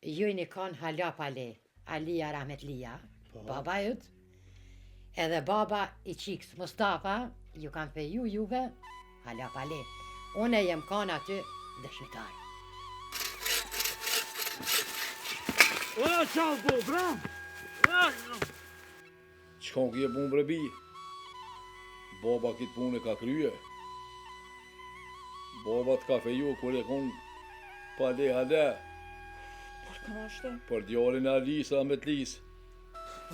ju i një kanë Hala Pale, Alia Rahmetlia, baba jëtë, edhe baba i qikës Mustafa, ju kanë feju juve Hala Pale. Une jem kanë aty dëshmitar. Ciao, bra! Qka kje pun bre bi? Baba kitë punë ka krye. Baba të ka feju kur e kon Pale Hala. Por kanë ashtë? Për djallin e Alisë Rahmetlisë.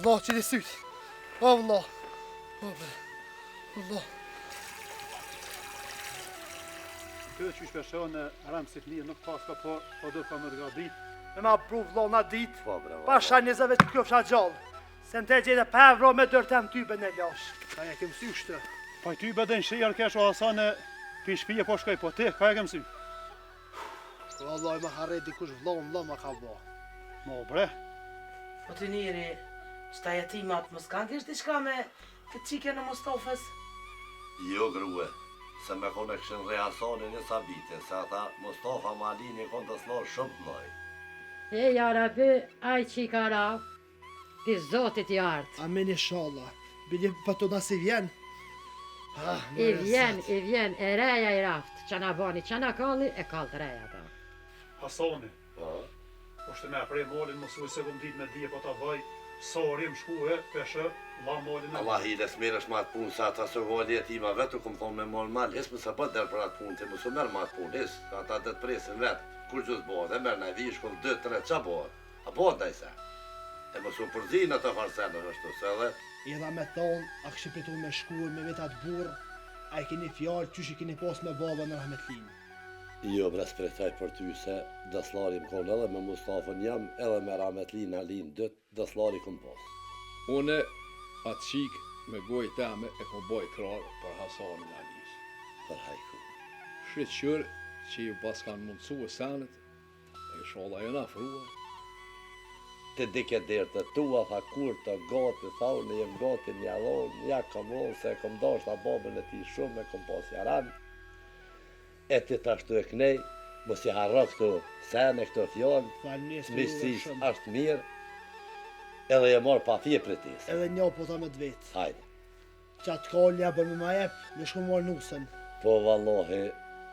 Vëlla, që di sytë. O, vëlla. O, bre. Vëlla. Këtë që shpesho në ramë si fëmijë nuk pas ka po do ka më rga ditë. Me ma pru vëlla na ditë. Pasha njëzëve që kjo fsha gjallë. Se në te gjede pa evro me dërtem tybe në lash. Ka e kem sy shtë. Pa i ty beden shirë kesh o Hasan e pi shpije po shkoj po ti, ka e kem sy. Vëllaj me harrej dikush vëlla ma ka bo. Mo bre. Po të njëri, qëta jetimat mos kanë kishtë diçka me këtë qike në Mustafës? Jo grue, se me kone këshën re Hasanin e Sabitin, se ata Mustafa Malini konë të slorë shumë të loj. E jarabi, aj qika ra, pi zotit i artë. Amen inshallah. Bili për të nasi vjen. I vjen, e reja i raftë, që na bani, që na kalli, e kallë të reja ta. Hasani. Oshte me prej molin mësuj se vëm dit me dje po ta vaj. Sori më shkuhe, peshe, la molin e... Allah hiles mirësh ma atë punë, sa ata së voli e tima vetë, këmë thonë me mol mal, hisë më se bët der për atë punë, ti më su merë ma atë punë, hisë, ata dhe të presin vetë, kur gjithë bëhet, e merë në e vishkull 2-3, qa bëhet? A bëhet da i se? E më su përzina të farsenër është të se dhe... I dha me thonë, a kështë pritu me shkuar me vetat burë, a i keni fjallë, qysh i keni pas me baba në Rahmetlinë. Jo bre spretaj për ty se dëslari më konë edhe me Mustafën jam, edhe me Rahmetlinë Alin dëtë, dëslari këm pas. Une atë qik me gojë teme e ko boj krarë për Hasanin e Alisë. Për hajku. Shqyr që ju pas kanë mundësu e senet, e shola e në afrua. Të dike dherë të tua, tha kur të gati, thaune jem gati një allonë, ja kam vonë se kom dasht a babën e ti shumë, e kom pas jaran. E ti të ashtu e knej, mos i harra këto sene, këto fjallë, misis ashtë mirë, edhe je marë pa fje për ti. Edhe një po ta me të vetë. Hajde. Qatë kalli ja bërë me ma jep, me shku marë nusën. Po vallohi,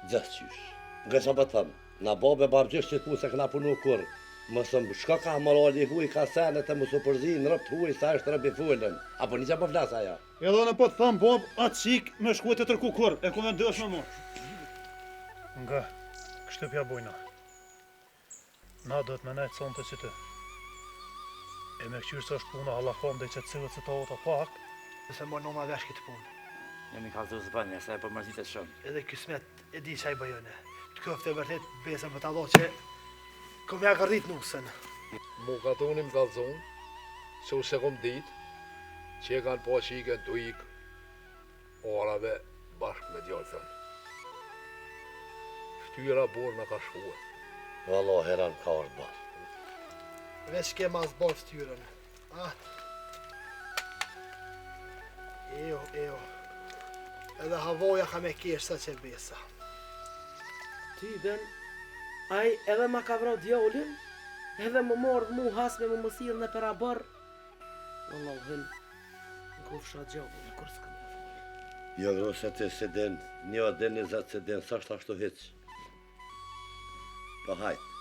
gjithë qysh. Nga që për thëmë, na babe babgjysh që të pu se këna punu kur, mësëm shka ka morali huj, ka senet e mësë përzi në rëpt huj, sa është rëpi fullën. Apo një që po flasë aja? Edhe në po të thëmë, Bob, atë qik me shkuet e tërku kur, e ku vendësh me morë. Nga, kështë pja bojna. Na do të me nejtë sonë të që të. E me këqyrë së është puna halakon dhe i që të cilët se të ota pak. Dhe se morë nëma vesh këtë punë. Jemi ka të zbënja, se e për mërzitet shumë. Edhe kësmet e di qaj bëjone. Të këftë e vërtet besën për të do që kom ja gërdit nusën. Mu ka tonim kalzon, që u se kom dit, që e kanë po qike të ikë, orave bashkë me djallë thënë. Ftyra borë në ka shkuë. Vallohi heran ka orë bërë. Vesh ke mas bërë ftyrën. Ejo. Edhe havoja ka me kesh sa që besa. Ty ben, aj edhe ma ka vra djallin, edhe më mordë mu hasme më mësirë në për abar. Wallah vën, në kofsha gjallin, në kur s'këm e vojnë. Jo gro se të se den, një den 20 se den, sa është ashtu heq. Po hajtë.